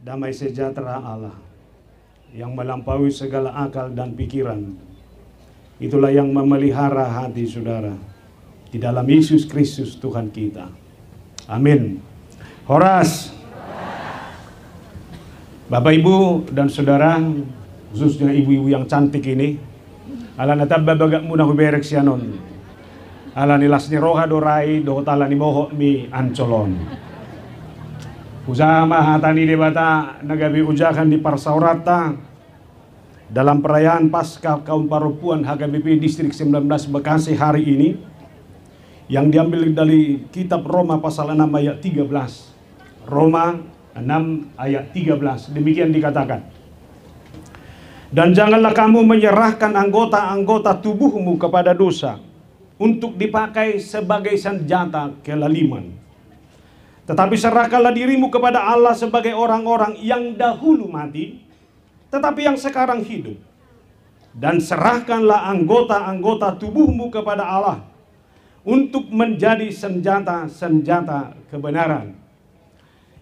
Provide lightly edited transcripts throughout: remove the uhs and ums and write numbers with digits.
damai sejahtera Allah yang melampaui segala akal dan pikiran, itulah yang memelihara hati saudara di dalam Yesus Kristus Tuhan kita. Amin. Horas. Bapak, Ibu, dan saudara, khususnya ibu-ibu yang cantik ini, ala natabba bagak muna huberek sianon, ala nilas ni roha dorai dohotala ni moho mi ancolon. Usama hatani debata nagabi ujakan di Parsaurata dalam perayaan Paskah kaum Parupuan HKBP Distrik 19 Bekasi hari ini, yang diambil dari kitab Roma pasal 6 ayat 13. Roma 6 ayat 13, demikian dikatakan. Dan janganlah kamu menyerahkan anggota-anggota tubuhmu kepada dosa untuk dipakai sebagai senjata kelaliman. Tetapi serahkanlah dirimu kepada Allah sebagai orang-orang yang dahulu mati, tetapi yang sekarang hidup. Dan serahkanlah anggota-anggota tubuhmu kepada Allah untuk menjadi senjata-senjata kebenaran.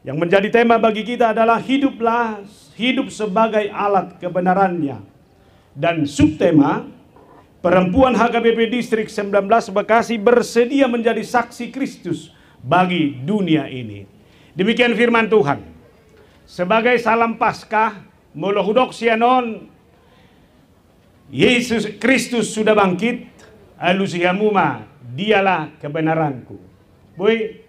Yang menjadi tema bagi kita adalah hidup sebagai alat kebenarannya. Dan subtema, perempuan HKBP Distrik 19 Bekasi bersedia menjadi saksi Kristus bagi dunia ini. Demikian firman Tuhan. Sebagai salam Paskah, molohudok sianon, Yesus Kristus sudah bangkit, alusihamuma, dialah kebenaranku. Boy?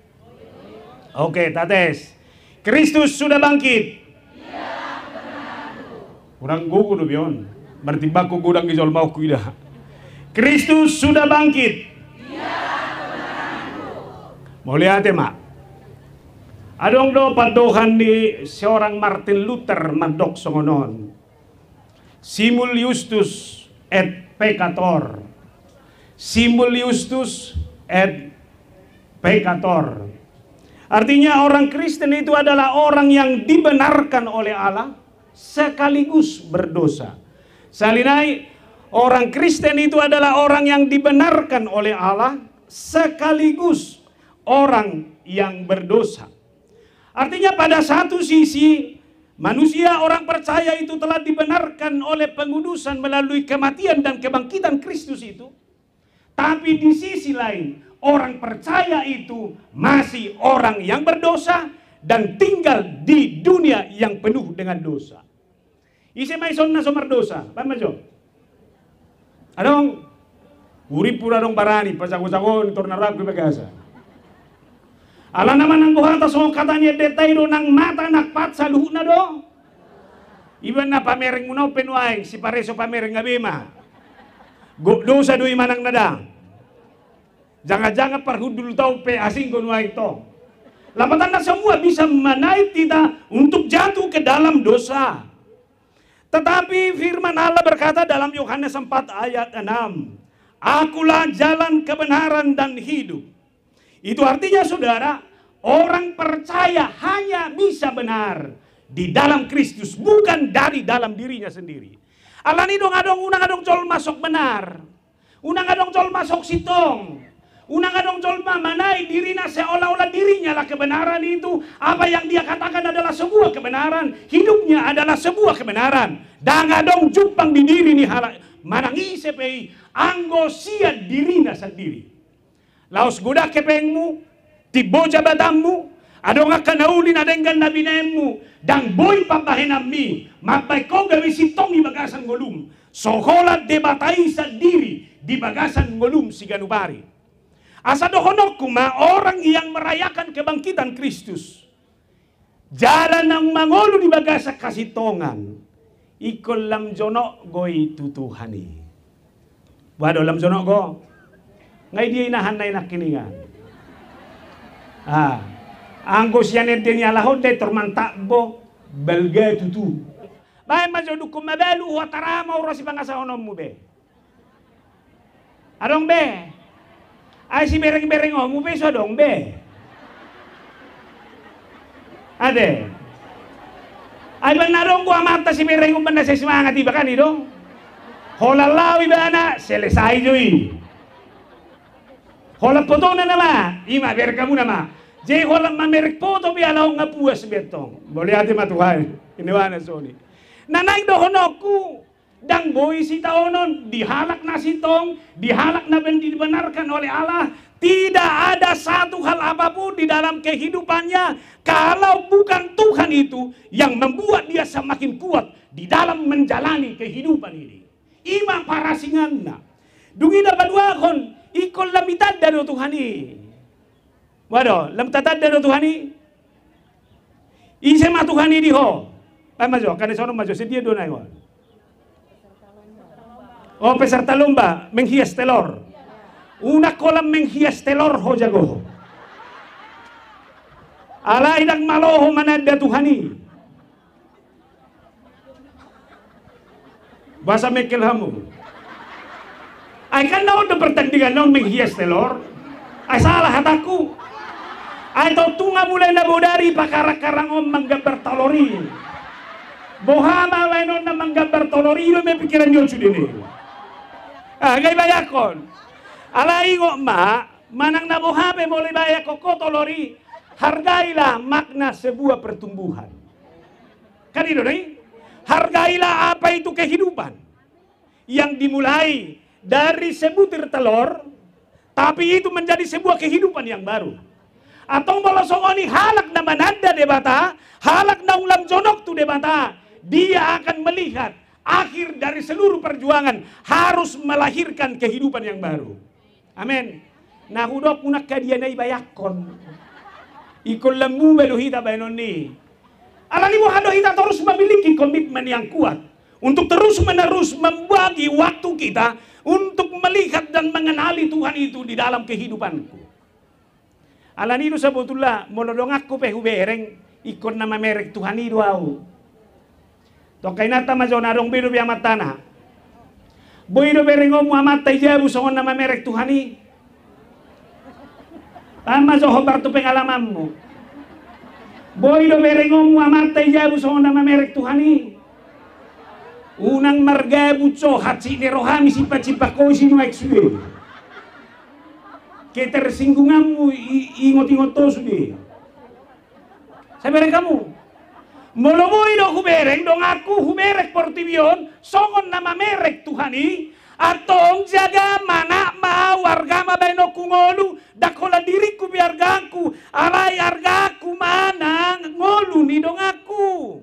Oke, tates. Kristus sudah bangkit. Dialah kebenaranku. Kurang gugu no bion. Bertimbangku gudang gizol mau kuida. Kristus sudah bangkit. Mau lihat ya, Mak? Adong do padohan di seorang Martin Luther mandok songonon. Simul Justus et peccator. Simul Justus et peccator. Artinya orang Kristen itu adalah orang yang dibenarkan oleh Allah sekaligus berdosa. Salinai, orang Kristen itu adalah orang yang dibenarkan oleh Allah sekaligus orang yang berdosa. Artinya pada satu sisi manusia orang percaya itu telah dibenarkan oleh pengudusan melalui kematian dan kebangkitan Kristus itu. Tapi di sisi lain orang percaya itu masih orang yang berdosa dan tinggal di dunia yang penuh dengan dosa. Isi maison na somar dosa, pamajo. Adong urip pura dong barani pasago-sago tornarago bagasa. Ala naman ang buhata so katanya detayro ng mata nakpat sa luho na do. Iban na pamereng mo na penuay si pareso pamereng ngabima. Dosa do imanang nadang. Jangan-jangan parhudul tau pe asing kunuay ito. Lapatan na semua bisa menaik kita untuk jatuh ke dalam dosa. Tetapi firman Allah berkata dalam Yohanes 4 ayat 6. Akulah jalan kebenaran dan hidup. Itu artinya saudara, orang percaya hanya bisa benar di dalam Kristus, bukan dari dalam dirinya sendiri. Alani dong adong unang adong col masuk benar. Unang adong col masuk sitong. Unang adong col manai dirinya seolah-olah dirinya lah kebenaran itu. Apa yang dia katakan adalah sebuah kebenaran. Hidupnya adalah sebuah kebenaran. Dan adong jupang di diri ni halak manangi sepei anggo sia dirinya sendiri. Laos guda kepengmu, tibo jabatanmu, ado nga kanaulin adenggan na binemmu, dang boy pampahinammi, mapay ko gawi sitong ibagasan ngolum, soholat debatay sa diri, di bagasan ngolum si ganubari. Asa dohonok kuma orang yang merayakan kebangkitan Kristus, jalan ng mangolo di bagasa kasitongan, ikol lam jono goy tutuhani. Wado lam jono go. Ngay dia inahan na inakiningan. Anggos yan din niya lahod de tormantakbo belga tutu. Bay majodu kumabelu watarama ora si pangasaonom mo be. Adong be. Ay si bereng-bereng mo be so dong be. Ade. Ay bang narong ko amata si bereng mo na sa semangat iba kan idong. Holalawi ba na selesai joy. Hola potong na nama, ima biar kamu nama. Jeholam mamerek poto bialaw nga puas betong. Boleh hati matuhan. Iniwana soni. Nanay dohonoku. Dang boy si taonon. Dihalak na si tong. Dihalak na dibenarkan oleh Allah. Tidak ada satu hal apapun di dalam kehidupannya. Kalau bukan Tuhan itu yang membuat dia semakin kuat di dalam menjalani kehidupan ini. Ima para singanna. Dungi dapat dua kon. Ikon lamitad dari Tuhan ini. Waduh, lam tatad dari Tuhan ini. Ise ma Tuhan ini ho. Majo, kan sono majo sedia donai wa. Oh, peserta lomba menghias telur. Una kolam menghias telur ho jago. Ala idang maloho manada Tuhan ini. Bahasa mekel hamu. Ay kan naon do pertandingan naon menghias telur. Ay salah hataku. Atau tunga mulai na bodari pakara-karang om manggambar talori. Bohama lainon na manggambar talori lo may pikiran yun sudini. Gay bayakon. Alai ngo ma manang na bohame mulai bayak ko talori. Hargailah makna sebuah pertumbuhan. Kan itu nih. Hargailah apa itu kehidupan yang dimulai dari sebutir telur, tapi itu menjadi sebuah kehidupan yang baru. Atau bolosongoni halak na mananda debata, halak na ulam jonok tu debata, dia akan melihat akhir dari seluruh perjuangan harus melahirkan kehidupan yang baru. Amin. Nah hudok unak kadianay bayakon, ikon lembu beluhita bayanoni. Alani mo hado kita terus memiliki komitmen yang kuat untuk terus menerus membagi waktu kita untuk melihat dan mengenali Tuhan itu di dalam kehidupanku. Alani itu sebetulnya monodong aku pehubereng ikon nama merek Tuhan itu au. Tokai nata majonarong biru biamat tanah. Boido berengom muamat tajabu songon nama merek Tuhan ini. Tama zohobar tu pengalamanmu. Boido berengom muamat tajabu songon nama merek Tuhan ini. Unang margabu cohat si nerohami sipa-sipa ko sinu eksue. Ketersinggunganmu ingot-ingot to sudi. Saya bereng kamu. Molomoy do hubereng dong aku huberek portibion songon nama merek Tuhani atong jaga mana ma warga ma beno kungolu dakola diriku biargaku alai argaku mana ngolu ni dong aku.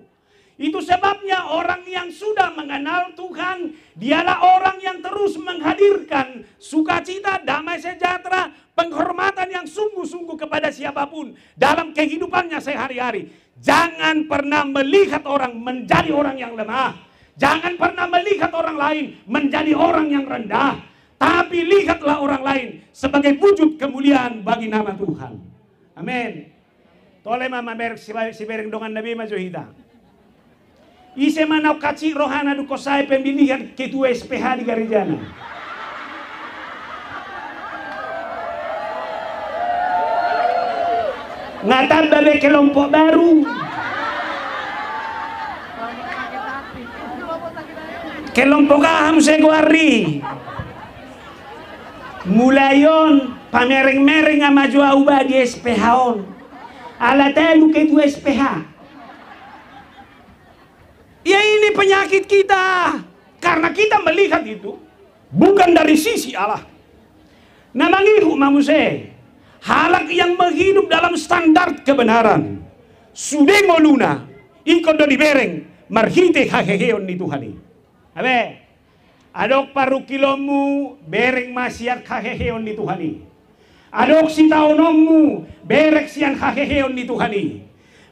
Itu sebabnya orang yang sudah mengenal Tuhan, dialah orang yang terus menghadirkan sukacita, damai sejahtera, penghormatan yang sungguh-sungguh kepada siapapun dalam kehidupannya sehari-hari. Jangan pernah melihat orang menjadi orang yang lemah. Jangan pernah melihat orang lain menjadi orang yang rendah. Tapi lihatlah orang lain sebagai wujud kemuliaan bagi nama Tuhan. Amin. Tole mama merek si bereng dongan Nabi Majuhita. Ise manau kaci rohana du kosai pemilihan ketua SPH di Garijana. Ngatambah be kelompok baru. Kelompok aham seguari. Mulayon pamereng-mereng ama jua ubah di SPH on. Ala telu ketua SPH. Ya ini penyakit kita. Karena kita melihat itu bukan dari sisi Allah. Namangihu mamuse. Halak yang menghidup dalam standar kebenaran. Sudah ngoluna. Ikon do dibereng. Marhite haheheon ni Tuhani. Abe. Adok paru kilomu. Bereng masyar haheheon ni Tuhani. Adok si taonomu. Berek siang haheheon ni Tuhani.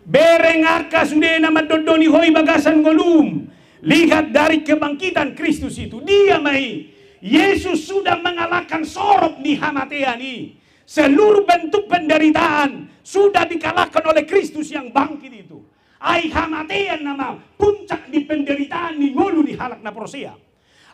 Bereng aka sudah nama dodoni hoi bagasan golum. Lihat dari kebangkitan Kristus itu. Dia mai. Yesus sudah mengalahkan sorok di hamateani. Seluruh bentuk penderitaan sudah dikalahkan oleh Kristus yang bangkit itu. Ai hamatean nama puncak di penderitaan ni ngolu di halak na prosia.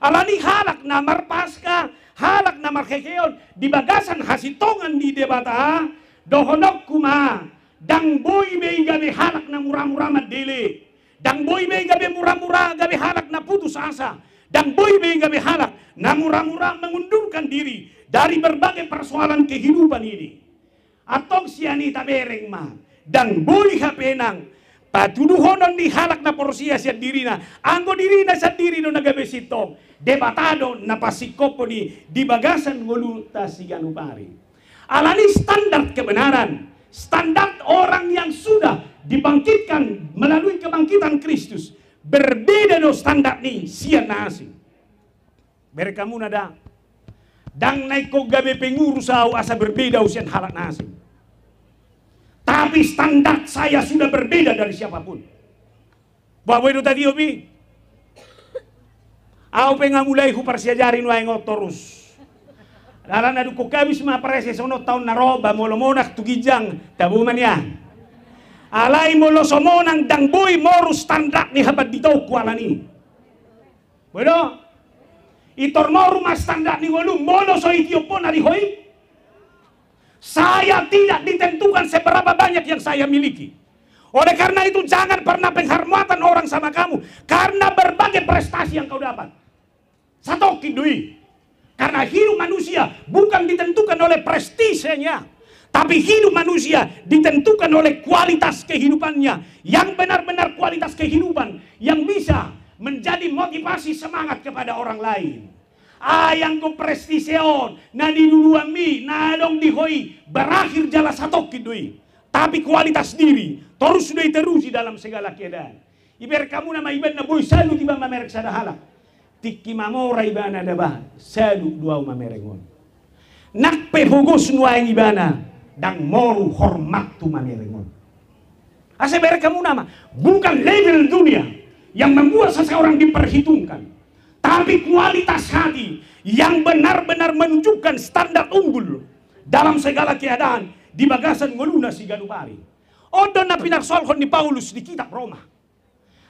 Alani halak na marpaska, halak na markekeon di bagasan hasitongan di debata. Dohonok kuma. Dang boy be gabe halak na murah-murah madele. Dang boy be gabe murah-murah gabe halak na putus asa. Dang boy be gabe halak na murah-murah mengundurkan diri dari berbagai persoalan kehidupan ini. atong siya ni tabereng ma dang boy hapenang patuduhonon ni halak na porsiya siya diri na anggo diri na sa diri no nagabesitong debatado na pasikopo ni dibagasan nguluta si ganupari alani standar kebenaran, standar orang yang sudah dibangkitkan melalui kebangkitan Kristus berbeda do standar ni siya nasi berkamu nada dang naik ko gabe pengurus asa berbeda usian halak nasi. Tapi standar saya sudah berbeda dari siapapun. Bawa itu tadi obi. Aku pengen mulai hupar siajarin wae ngotorus. Dalam adu ko kabis ma prese sono taon naroba molo monak tugijang tabuman ya. Alai molo somonang dang boy moru standar ni habat ditau kualani. Bueno. Itor rumah standar ni walu mono so Etiopon ari hoi. Saya tidak ditentukan seberapa banyak yang saya miliki. Oleh karena itu jangan pernah penghormatan orang sama kamu karena berbagai prestasi yang kau dapat. Satu kidui. Karena hidup manusia bukan ditentukan oleh prestisenya, tapi hidup manusia ditentukan oleh kualitas kehidupannya yang benar-benar kualitas kehidupan yang bisa menjadi motivasi semangat kepada orang lain. Ayang ko prestision na dinuluan mi na dong dihoi berakhir jala satok kidui. Tapi kualitas diri terus sudah terusi dalam segala keadaan. Iber kamu nama iban na boy salu tiba mamerek sadahala. Tiki mamora ibana daba salu dua mamerengon. Nakpe hugos nuang ibana dang moru hormat tu mamerengon. Ase ber kamu nama bukan level dunia yang membuat seseorang diperhitungkan, tapi kualitas hati yang benar-benar menunjukkan standar unggul dalam segala keadaan di bagasan ngoluna si ganupari. Odon na pinagsolkon ni Paulus di kitab Roma.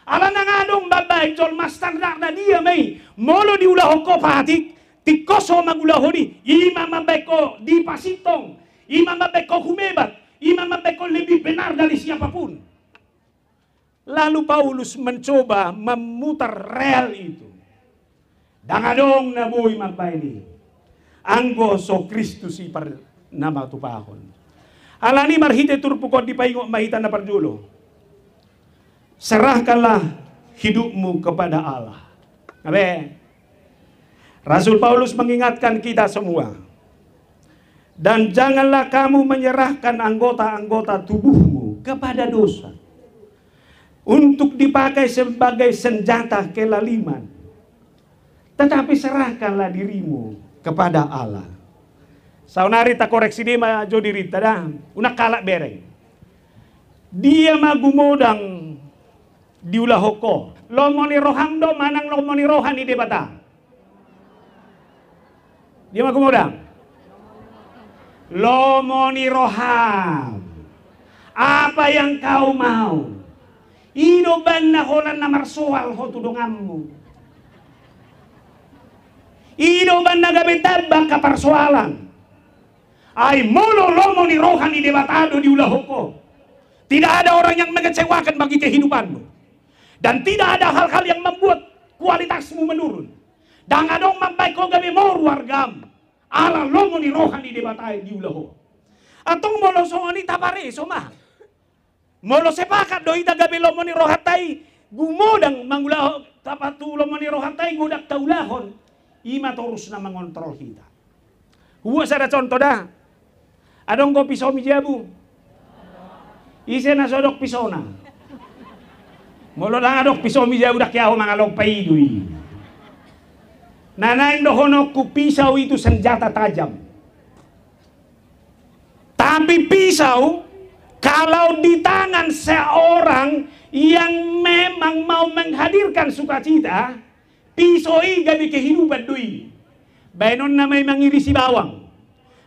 Ala na nga dong babay jol mas standar na dia may molo di ulaho ko pahatik tikoso magulaho ni ima mabay ko di pasitong ima mabay ko humebat ima mabay ko lebih benar dari siapapun. Lalu Paulus mencoba memutar rel itu. Dangadong na boy mabay ni. Anggo so Kristus ipar nama tupahon. Alani marhite turpukot di paingo mahita na parjulo. Serahkanlah hidupmu kepada Allah. Abe. Rasul Paulus mengingatkan kita semua. Dan janganlah kamu menyerahkan anggota-anggota tubuhmu kepada dosa untuk dipakai sebagai senjata kelaliman. Tetapi serahkanlah dirimu kepada Allah. Saunari tak koreksi dia ma jo diri tada unak kalak bereng. Dia magumodang diulahoko. Lomoni rohang do manang lomoni rohani de bata. Dia magumodang. Lomoni roham. Apa yang kau mau? Ido ban na holan na marsoal ho tudonganmu. Ido ban na gabetabang kaparsoalan. Ay molo lomo ni rohani debatado di ulahoko. Tidak ada orang yang mengecewakan bagi kehidupanmu. Dan tidak ada hal-hal yang membuat kualitasmu menurun. Dan adong mampai ko gabe mor wargam. Ala lomo ni rohani debatay di ulaho. Atong molo so ani tapare so mah. Molo sepakat doi gabe lomo ni rohatay gumodang mangulaho tapatu lomo ni rohatay gudak taulahon. Ima terus na mengontrol kita. Huwa sada contoh dah. Adong ko pisau mi jabu. Ise na sodok pisona. Molo lang adok pisau mi jabu dak yaho mga lopay dui. Nanain dohono ku pisau itu senjata tajam. Tapi pisau kalau di tangan seorang yang memang mau menghadirkan sukacita, pisau ini gabi kehidupan dui. Bainon na may mangirisi bawang.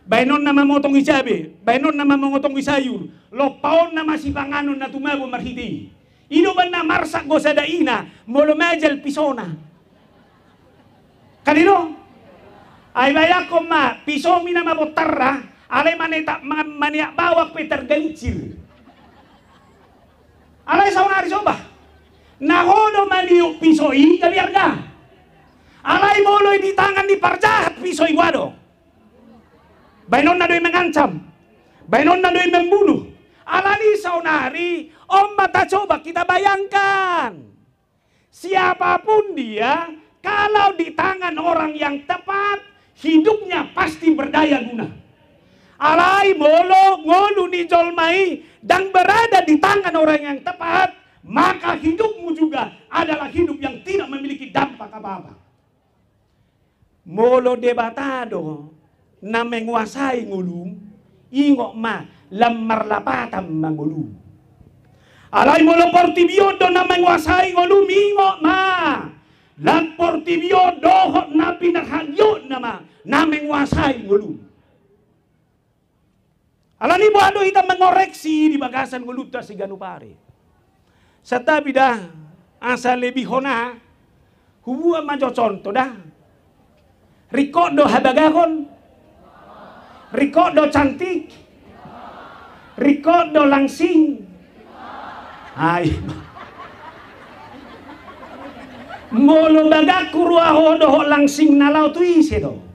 Bainon na mamotong isabe. Bainon na mamotong isayur. Lopaon na masipanganon na tumabo marhiti. Ino ba na marsak go sa daina, molo majal pisona. Kanino? Ay bayak ko ma, piso mi na mabotarra, alay manita maniak bawak Peter Galicir. Alay sa unari soba. Nahono maniuk pisoi kabiarga. Alay moloy di tangan ni parjahat pisoi wado. Bainon na do'y mengancam. Bainon na do'y membunuh. Alani saunari, mata coba kita bayangkan. Siapapun dia, kalau di tangan orang yang tepat, hidupnya pasti berdaya guna. Alai molo ngolu ni jolmai dan berada di tangan orang yang tepat, maka hidupmu juga adalah hidup yang tidak memiliki dampak apa-apa. Molo debatado na menguasai ngulum, ingok ma lamar lapatan mangulum. Alai molo portibiodo na menguasai ngulum, ingok ma lam portibiodo na pinakhayo na menguasai ngulum. Alani mo ano ita mengoreksi di bagasan nguluta si ganupare. Setapi dah asa lebih hona hubua majo contoh dah. Rikodo habagakon, rikodo cantik, rikodo langsing. Ay, molo bagakuru ahodo langsing na lau tu ise do.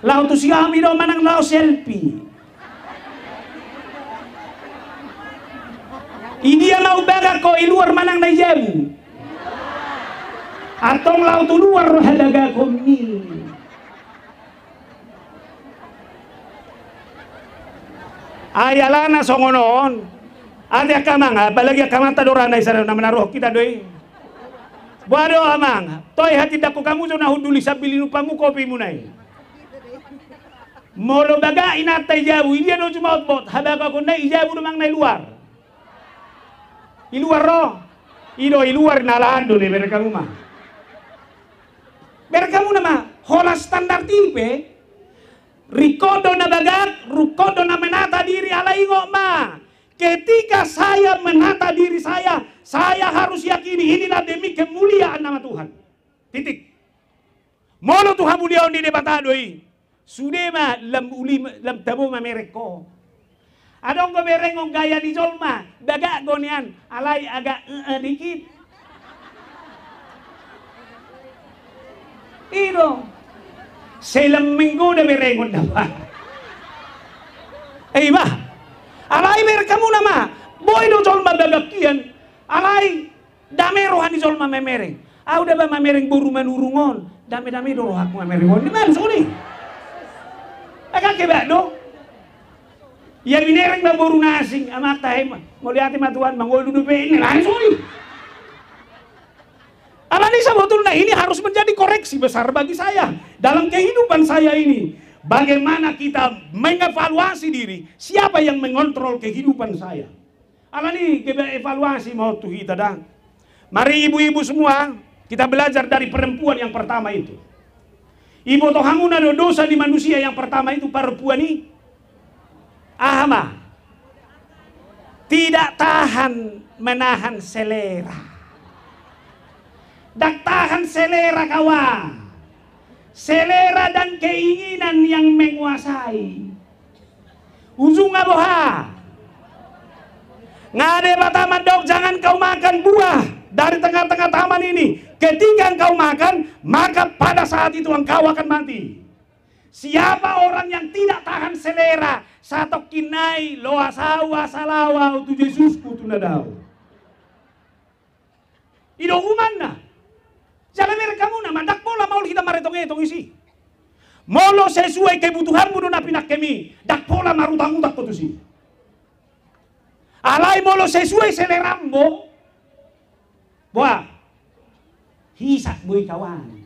Lau tu si kami do manang lau selfie. Idia lau baga ko iluar manang na jamu. Atong lau tu luar halaga ko ni. Ayalana songonon. Ada kamang balagi kamata dorana isara na menaruh kita doi. Buado amang. Toy hati dako kamu so na hunduli sabili lupamu kopi munai. Molo baga inata ijabu, dia do cuma bot, habaga ko na ijabu namang na luar. Iluar ro. Iluar nalando ni berkamu mah. Berkamu nama hola standar tipe. Rikodo na bagat, rukodo na menata diri ala ingo ma. Ketika saya menata diri saya harus yakini inilah demi kemuliaan nama Tuhan. Titik. Molo Tuhan mulia di debatadoi. Sudah mah lam tabo mamereko. Adong ko berengong gaya di jolma, daga gonian, alai agak dikit. Ino, selam minggu dah berengon dapat. Bah, alai berkamu nama, boy do jolma daga kian, alai dame rohani jolma memereng. Udah ba mamereng buru manurungon, dame do rohak mamerengon. Di mana sini? Agak kebak do. Ya binereng na boru nasing amak tahe mau lihat matuan mangol dulu pe ini langsung. Alani sebetulnya ini harus menjadi koreksi besar bagi saya dalam kehidupan saya ini. Bagaimana kita mengevaluasi diri, siapa yang mengontrol kehidupan saya. Alani kebak evaluasi mau tuh kita dah. Mari ibu-ibu semua kita belajar dari perempuan yang pertama itu. Ibu tohanguna dosa di manusia yang pertama itu perempuan ini Ahma tidak tahan menahan selera. Dak tahan selera kawan. Selera dan keinginan yang menguasai. Ujung aboha. Ngade bataman dok, jangan kau makan buah dari tengah-tengah taman ini. Ketika engkau makan, maka pada saat itu engkau akan mati. Siapa orang yang tidak tahan selera, satu kinai loa sawa salawa tu Yesusku tu nadau. Ido umana. Jangan merekamu nama dak pola mau kita maretong isi. Molo sesuai kebutuhanmu do napinak kemi, dak pola marutang-utang tu si. Alai molo sesuai seleramu. Boa. Hisak boy kawan.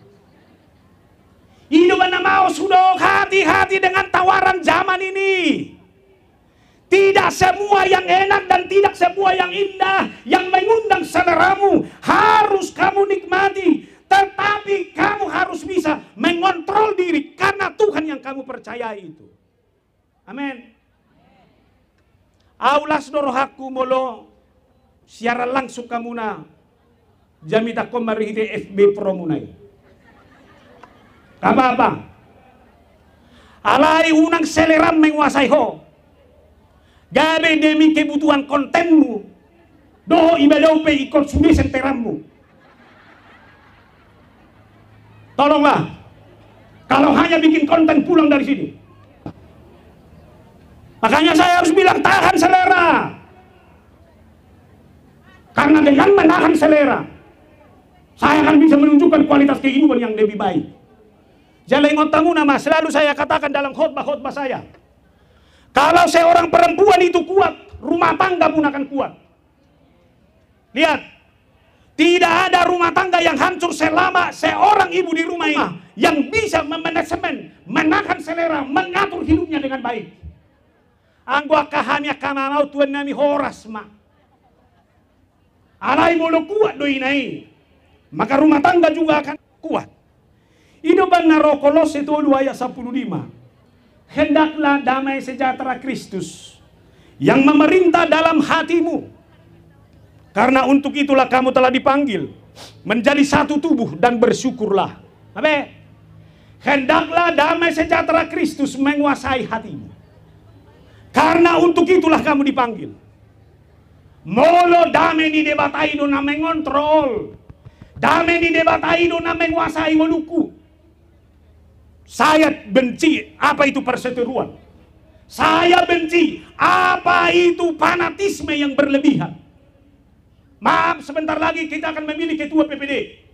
Hidup anda mau sudah hati-hati dengan tawaran zaman ini. Tidak semua yang enak dan tidak semua yang indah yang mengundang seleramu harus kamu nikmati. Tetapi kamu harus bisa mengontrol diri karena Tuhan yang kamu percayai itu. Amin. Aulas dorohaku molo siaran langsung kamu na jamita komari hide FB promunai. Apa? Alai unang seleram menguasai ho. Gabe demi kebutuhan kontenmu. Doho ibadau pe ikut sudi senterammu. Tolonglah. Kalau hanya bikin konten pulang dari sini. Makanya saya harus bilang tahan selera. Karena dengan menahan selera, saya akan bisa menunjukkan kualitas kehidupan yang lebih baik. Jalengot tamu nama selalu saya katakan dalam khotbah-khotbah saya. Kalau seorang perempuan itu kuat, rumah tangga pun akan kuat. Lihat, tidak ada rumah tangga yang hancur selama seorang ibu di rumah ini yang bisa memanajemen, menahan selera, mengatur hidupnya dengan baik. Anggo kahanya kamamau tuan nami horas ma. Alai bolo kuat doi nai, maka rumah tangga juga akan kuat. Ino bannaro Kolose 2 ayat 15. Hendaklah damai sejahtera Kristus yang memerintah dalam hatimu. Karena untuk itulah kamu telah dipanggil menjadi satu tubuh dan bersyukurlah. Abe, hendaklah damai sejahtera Kristus menguasai hatimu. Karena untuk itulah kamu dipanggil. Molo damai di debatai do na mengontrol. Damai di debatai do na menguasai waluku. Saya benci apa itu perseteruan. Saya benci apa itu fanatisme yang berlebihan. Maaf, sebentar lagi kita akan memilih ketua PPD.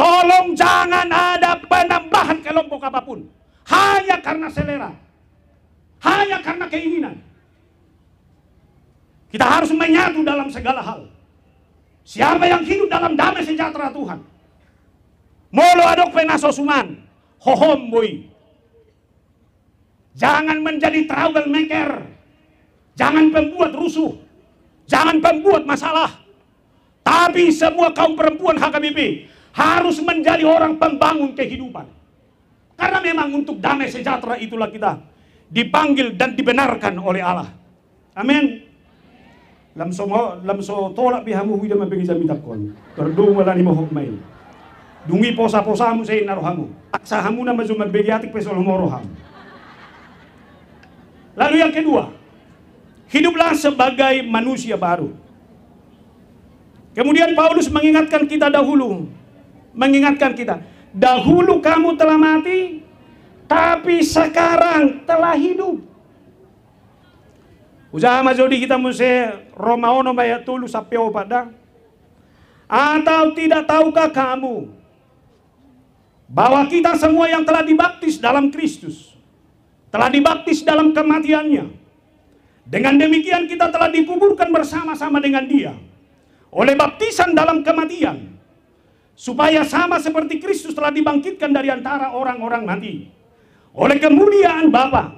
Tolong jangan ada penambahan kelompok apapun. Hanya karena selera. Hanya karena keinginan. Kita harus menyatu dalam segala hal. Siapa yang hidup dalam damai sejahtera Tuhan. Molo adok penasosuman. Hohom boy. Jangan menjadi troublemaker. Jangan pembuat rusuh. Jangan pembuat masalah. Tapi semua kaum perempuan HKBP harus menjadi orang pembangun kehidupan. Karena memang untuk damai sejahtera itulah kita dipanggil dan dibenarkan oleh Allah. Amin. Lamso tolak bihamu hida mabegisa mitakon. Terdung wala ni mohok main. Dungi posa-posamu say narohamu. Aksahamu na mazumag begiatik pesol moroham. Lalu yang kedua, hiduplah sebagai manusia baru. Kemudian Paulus mengingatkan kita dahulu. Dahulu kamu telah mati, tapi sekarang telah hidup. Usaha mazodi kita mesti Romaono bayat tulu sapeo pada. Atau tidak tahukah kamu bahwa kita semua yang telah dibaptis dalam Kristus, telah dibaptis dalam kematiannya. Dengan demikian kita telah dikuburkan bersama-sama dengan Dia oleh baptisan dalam kematian, supaya sama seperti Kristus telah dibangkitkan dari antara orang-orang mati oleh kemuliaan Bapa.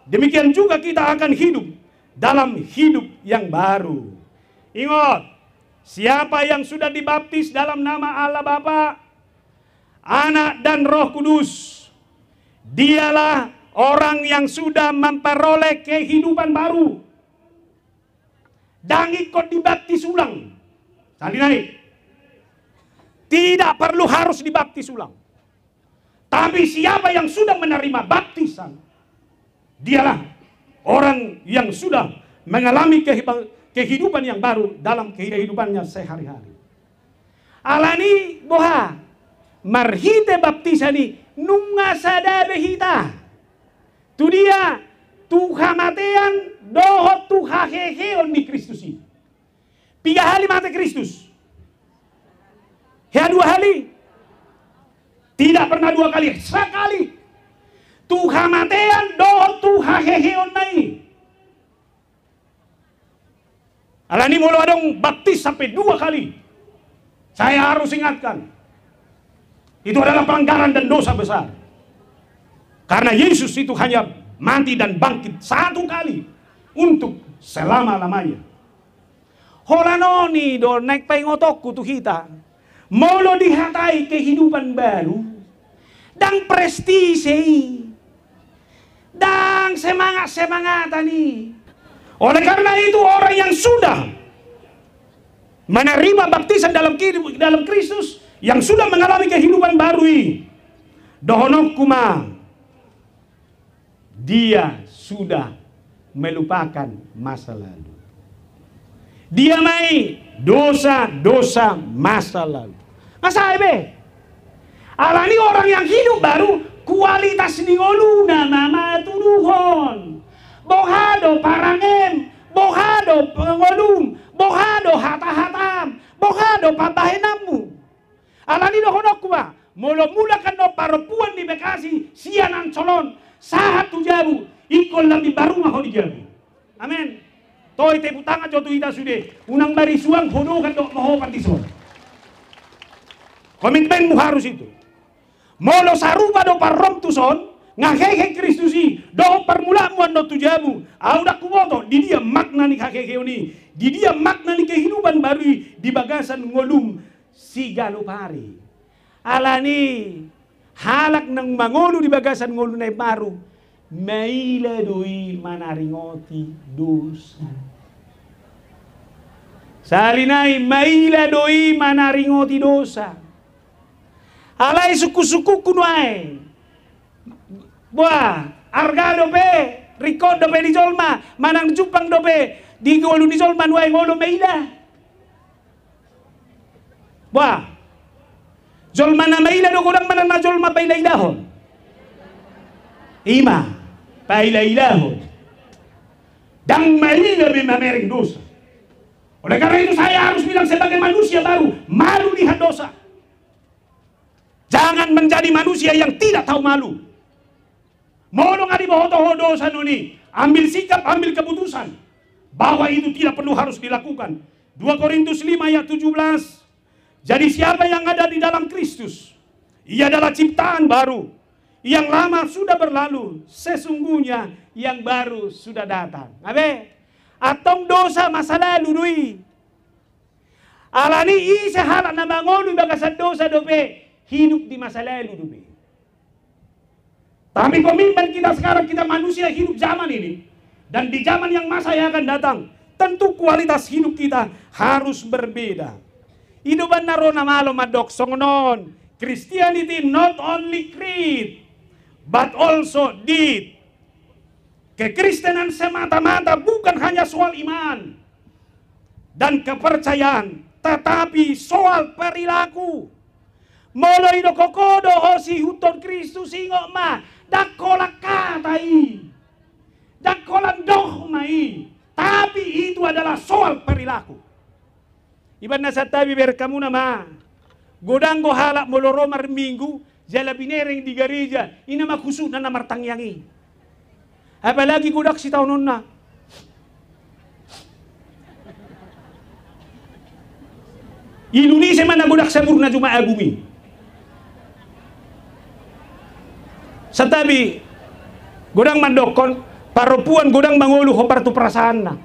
Demikian juga kita akan hidup dalam hidup yang baru. Ingat, siapa yang sudah dibaptis dalam nama Allah Bapa, Anak dan Roh Kudus, dialah orang yang sudah memperoleh kehidupan baru. Dan ikut dibaptis ulang. Tadi naik. Tidak perlu harus dibaptis ulang. Tapi siapa yang sudah menerima baptisan, dialah orang yang sudah mengalami kehidupan yang baru dalam kehidupannya sehari-hari. Alani boha marhite baptisani nunga sadare hita. Tu dia tuha matean dohot tuha heheon di Kristus ini. 3 kali mati Kristus. Ya 2 kali. Tidak pernah 2 kali, sekali. Tuha matean dohot tuha heheon nai. Alani mulu adong baptis sampai 2 kali. Saya harus ingatkan. Itu adalah pelanggaran dan dosa besar. Karena Yesus itu hanya mati dan bangkit 1 kali untuk selama-lamanya. Holanoni do naik pengotokku tuh kita. Molo dihatai kehidupan baru dan prestise dan semangat tani. Oleh karena itu orang yang sudah menerima baptisan dalam Kristus, yang sudah mengalami kehidupan baru ini, dohonokuma, dia sudah melupakan masa lalu. Dia mai dosa-dosa masa lalu. Masa ebe? Alani orang yang hidup baru kualitas ningoluna nama tuduhon. bohado parangem, bohado pengolum, bohado hata-hatam, bohado patahenamu. Alani do honok ba, mula kan do perempuan di Bekasi, sianan colon, sahat tujabu, ikol lebih baru mah di jabu. Amin. Toy tepu tangan jotu ida sude, unang bari suang hodo kan do moho patison. Komitmenmu harus itu. Molo sarupa do parom tuson, ngahehe Kristusi, do permulamu ando tujamu. Audak kumoto, di dia makna ni kahehe oni, di dia makna ni kehidupan baru di bagasan ngolum si galupari. Alani halak nang mangolu di bagasan ngolu na baru, maila doi manaringoti dosa. Salinay maila doi manaringoti dosa. Alay suku-suku kunuay. Buah, arga dope, rikod dope di jolma, manang jupang dope, di golu di jolma nuay ngolo maila. Buah, jolma na maila do kurang manang na jolma paila-ilahon. Ima, paila-ilahon. Dang maila memamering dosa. Oleh karena itu saya harus bilang sebagai manusia baru, malu lihat dosa. Jangan menjadi manusia yang tidak tahu malu. Molo ngadi bohoto dosa nuni, ambil sikap, ambil keputusan bahwa itu tidak perlu harus dilakukan. 2 Korintus 5 ayat 17. Jadi siapa yang ada di dalam Kristus, ia adalah ciptaan baru. Yang lama sudah berlalu, sesungguhnya yang baru sudah datang. Abe, atong dosa masa lalu dui. Alani isa halak na mangolu bagasan dosa dope. Hidup di masa lalu dulu. Tapi komitmen kita sekarang, kita manusia hidup zaman ini. Dan di zaman yang masa yang akan datang, tentu kualitas hidup kita harus berbeda. Hidupan narona malo madok songonon. Christianity not only creed, but also deed. Kekristenan semata-mata bukan hanya soal iman dan kepercayaan, tetapi soal perilaku. Molo ido kokodo hosi huton Kristus ingo ma dakola katai dakola dogmai, tapi itu adalah soal perilaku. Iban nasa tabi berkamu nama godang gohalak molo romar minggu jala binereng di gereja ina makusud na namartangyangi. Apalagi godak si tahun na Indonesia mana godak sabur na cuma agumi. Satabi godang mandokon parupuan godang mangulu hopar tu perasaan na.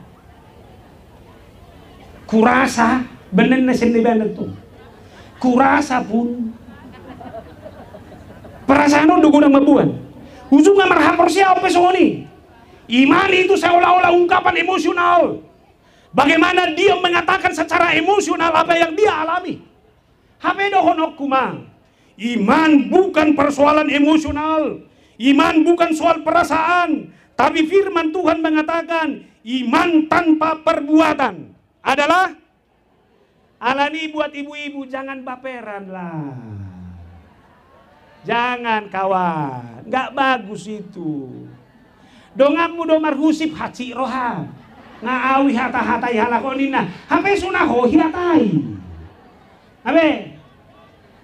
Kurasa benen na sendiban itu. Kurasa pun perasaan do godang mabuan. Ujung nga marhapor siya o pesoni. Iman itu seolah-olah ungkapan emosional. Bagaimana dia mengatakan secara emosional apa yang dia alami. Hapedo honok kumang. Iman bukan persoalan emosional. Iman bukan soal perasaan. Tapi firman Tuhan mengatakan iman tanpa perbuatan adalah alani. Buat ibu-ibu jangan baperan lah. Jangan kawan. Gak bagus itu. Dongamu domar husip haci roha. Ngaawi hata-hatai halakonina. Hape sunaho hiatai. Hape.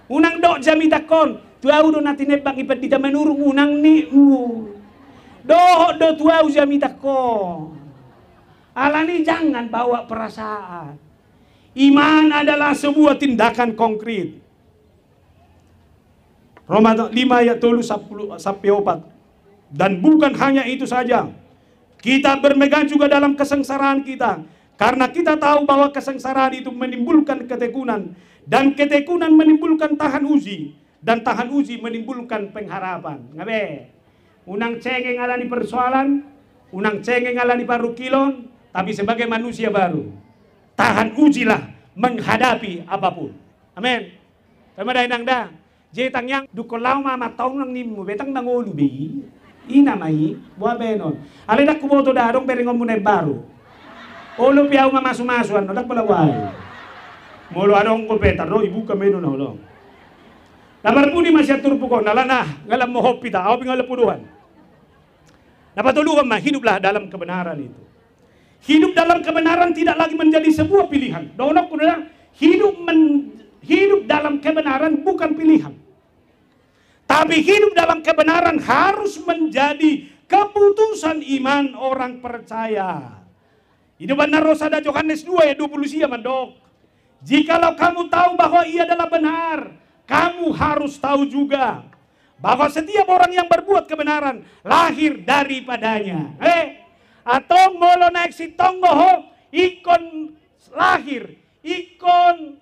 Unang do jami takon, tuau do natin nebang ipat dita menurung unang ni do tuau jami takon. Alani jangan bawa perasaan. Iman adalah sebuah tindakan konkret. Roma 5 ayat 10 sampai 4. Dan bukan hanya itu saja. Kita bermegang juga dalam kesengsaraan kita. Karena kita tahu bahwa kesengsaraan itu menimbulkan ketekunan. Dan ketekunan menimbulkan tahan uji. Dan tahan uji menimbulkan pengharapan. Ngabe? Unang cengeng ala di persoalan. Unang cengeng ala di parukilon. Tapi sebagai manusia baru. Tahan ujilah menghadapi apapun. Amin. Pemadain nang da. Jetang yang dukolau mama taong nang nimu. Betang nangolu bi. Ina mai. Buah benon. Alena kuboto darong berengom munay baru. Olo piau masu-masuan. Nodak palawai. Molo adong ko petar do ibu kami no no. Labar puni masya turpu ko nalana ngalam mo hopita aw bingal puduhan. Napatulungan mah, hiduplah dalam kebenaran itu. Hidup dalam kebenaran tidak lagi menjadi sebuah pilihan. Donok kuda, hidup dalam kebenaran bukan pilihan. Tapi hidup dalam kebenaran harus menjadi keputusan iman orang percaya. Itu benar Rosada Yohanes 2 ayat 20 siapa dok. Jikalau kamu tahu bahwa ia adalah benar, kamu harus tahu juga bahwa setiap orang yang berbuat kebenaran lahir daripadanya. Atong molo naik si tonggoho ikon lahir, ikon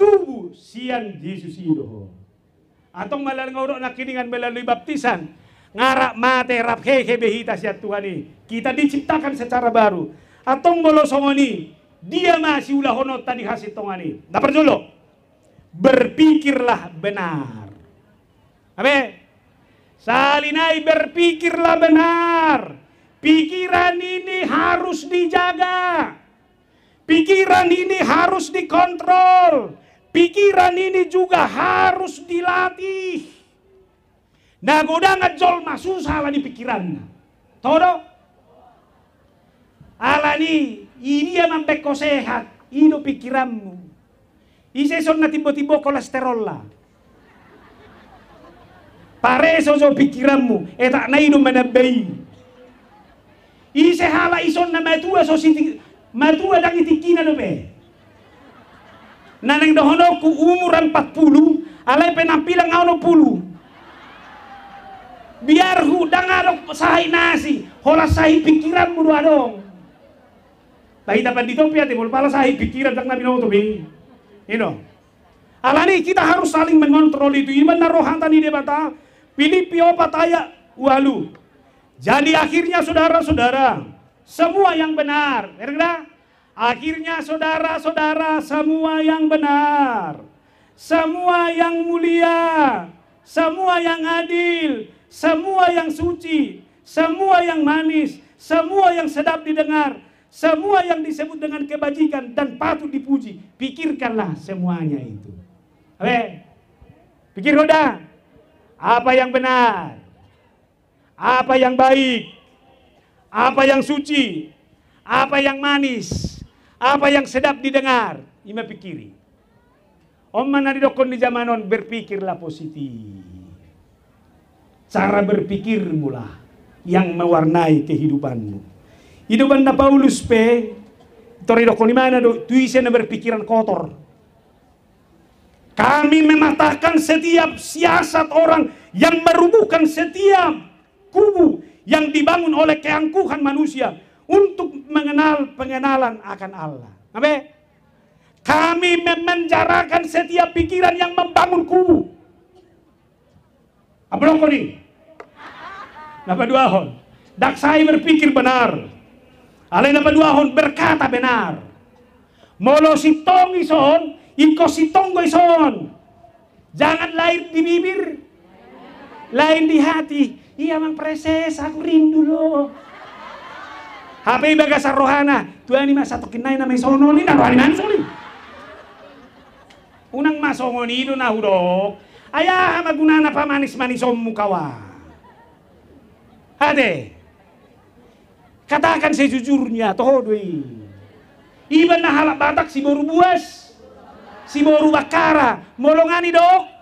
tubuh sian Yesus idoho. Atong malang ngorok na kiningan melalui baptisan ngarak mate rap hehe behita siat Tuhan ini. Kita diciptakan secara baru. Atong molo songoni dia masih ulah honot tadi hasil tongani. Dapat dulu. Berpikirlah benar. Abe, salinai berpikirlah benar. Pikiran ini harus dijaga. Pikiran ini harus dikontrol. Pikiran ini juga harus dilatih. Nah, goda ngejol masuk salah di pikiran. Todo? Alani, ini yang membeko sehat. Ini pikiranmu. Iseson na tiba-tiba kolesterol lah. Pareso so pikiranmu. Tak na ino manabay. Ise hala ison na matua so siti. Matua dang itikina no be. Naneng dohono ku umuran 40. Alay penampilan ngau 60. Biar hudang arok sahi nasi. Hola sahi pikiranmu doa dong. Tahi dapat ditopia timul pala sahi pikiran tak nabi no to be. Ino. Alani kita harus saling mengontrol itu. Iman na rohatan di debata. Filipi 4 ayat 8. Jadi akhirnya saudara-saudara, semua yang benar. Akhirnya saudara-saudara, semua yang benar, semua yang mulia, semua yang adil, semua yang suci, semua yang manis, semua yang sedap didengar, semua yang disebut dengan kebajikan dan patut dipuji. Pikirkanlah semuanya itu. Oke? Pikir roda. Apa yang benar? Apa yang baik? Apa yang suci? Apa yang manis? Apa yang sedap didengar? Ima pikiri. Om manadidokon di zamanon berpikirlah positif. Cara berpikir mula yang mewarnai kehidupanmu. Hidupan na Paulus pe, toridokon di mana do? Tuisen na berpikiran kotor. Kami mematahkan setiap siasat orang yang merubuhkan setiap kubu yang dibangun oleh keangkuhan manusia untuk mengenal pengenalan akan Allah. Abe? Kami memenjarakan setiap pikiran yang membangun kubu. Apa dong ini? Napa dua hon? Dak saya berpikir benar. Alay napa dua hon berkata benar. Molo si tong ison, iko si tonggo ison. Jangan lahir di bibir, lain di hati. Iya mang preses, aku rindu lo. HP bagasa rohana, tuan ini masa tokinay na may sono ni narohani mansuli. Unang masongon itu na hurok, ayah maguna na pa manis-manisom mukawa. Hade, katakan sejujurnya, tohodoi. Iban na halak batak si boru buas, si boru bakara, molongani dok.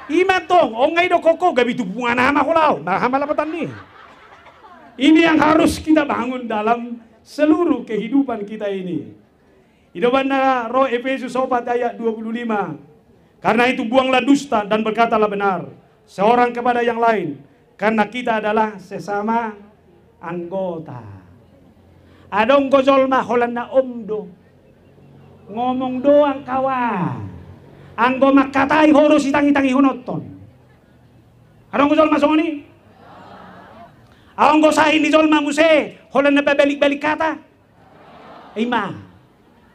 Iman tong, ongay do koko, gabi tupungan nama ko lao, mahamalapatan nih. Ini yang harus kita bangun dalam seluruh kehidupan kita ini. Hidupan na roh Efesus 4 ayat 25. Karena itu buanglah dusta dan berkatalah benar, seorang kepada yang lain, karena kita adalah sesama anggota. Adong gozol maholan na omdo, ngomong doang kawan. Anggo makatai horo si tangi-tangi honoton. Anong gozol masongoni? Anggo sahin ni zol mamuse, holan na babalik-balik kata. Ima.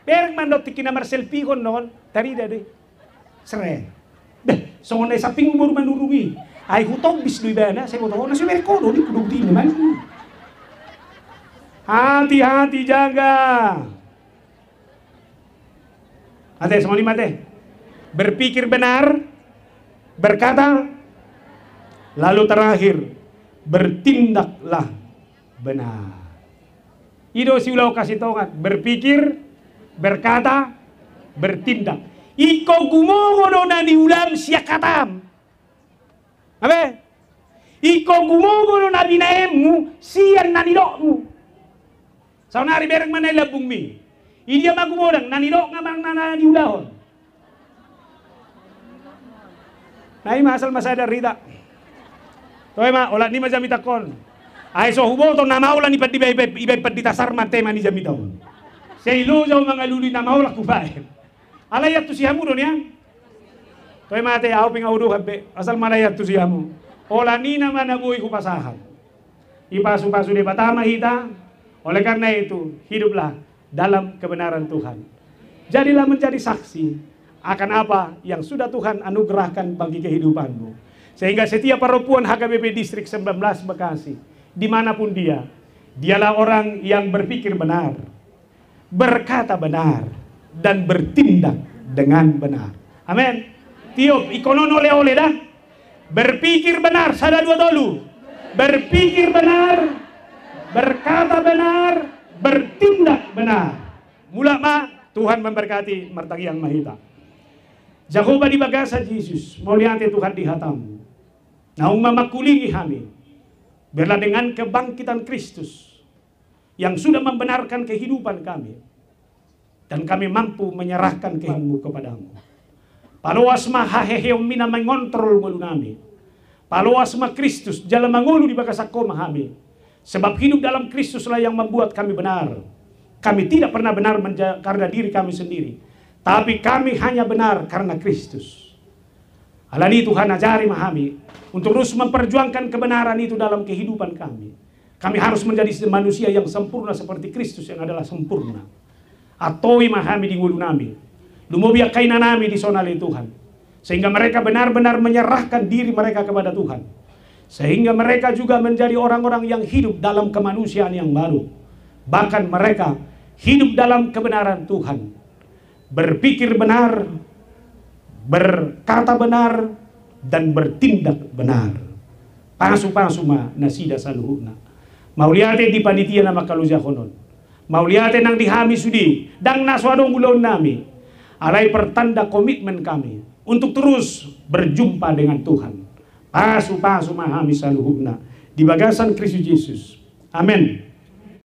Perang mandot tikina Marcel Pihon noon, tarida doy. Sere. Beh, songonay saping umur manurungi. Ay hutog bis doy ba na, saya moto na si Merkodo di pudugtin naman. Hati-hati jaga. Ate, semua lima teh. Berpikir benar, berkata, lalu terakhir, bertindaklah benar. Ido si ulau kasih tongat, berpikir, berkata, bertindak. Iko gumongo do na diulang siya katam. Abe? Iko gumongo do na dinaemmu siyan na nidokmu. Saunari bereng mana labung mi. Iya magumodang nanidok nga mang nanadiulahon. Nai masal masada rida. Toy ma ola ni majamitakon. Ay so hubo to namaulan ni pad ibay paditasar man tema ni jamitakon. Seilu jaw mga luli namaulan kubae. Alayat tu sihamu don ya. Toy mate au ping audu habbe asal malayat tu sihamu. Ola ni naman nabuhi ku pasahan. Ipasu-pasu de batama hita. Oleh karena itu hiduplah dalam kebenaran Tuhan. Jadilah menjadi saksi akan apa yang sudah Tuhan anugerahkan bagi kehidupanmu. Sehingga setiap perempuan HKBP Distrik 19 Bekasi, dimanapun dia, dialah orang yang berpikir benar, berkata benar, dan bertindak dengan benar. Amin. Tiup ikonon oleh dah. Berpikir benar, sada dua tolu. Berpikir benar, berkata benar, bertindak benar. Mula ma Tuhan memberkati martagi yang mahita. Jehovah di bagasa Yesus, mauliante Tuhan di hatamu. Naung mamakulingi kami. Biarlah dengan kebangkitan Kristus yang sudah membenarkan kehidupan kami, dan kami mampu menyerahkan kehendak-Mu kepadamu. Paluas ma haheheom mina mengontrol mulu nami. Paluas ma Kristus jalan mangulu di bagasa koma kami. Sebab hidup dalam Kristuslah yang membuat kami benar. Kami tidak pernah benar karena diri kami sendiri, tapi kami hanya benar karena Kristus. Alani Tuhan ajari mahami untuk terus memperjuangkan kebenaran itu dalam kehidupan kami. Kami harus menjadi manusia yang sempurna seperti Kristus yang adalah sempurna. Atoi mahami di ngulu nami, lumobiak kaina nami di sonali Tuhan, sehingga mereka benar-benar menyerahkan diri mereka kepada Tuhan, sehingga mereka juga menjadi orang-orang yang hidup dalam kemanusiaan yang baru. Bahkan mereka hidup dalam kebenaran Tuhan, berpikir benar, berkata benar, dan bertindak benar. Pasu-pasuma nasida saluhuna. Mauliate di panitia nama kaluja honon. Mauliate nang dihami sudi, dang naswadong ulon nami. Alai pertanda komitmen kami untuk terus berjumpa dengan Tuhan. Pasu-pasu mahami saluhuna di bagasan Kristus Yesus. Amin.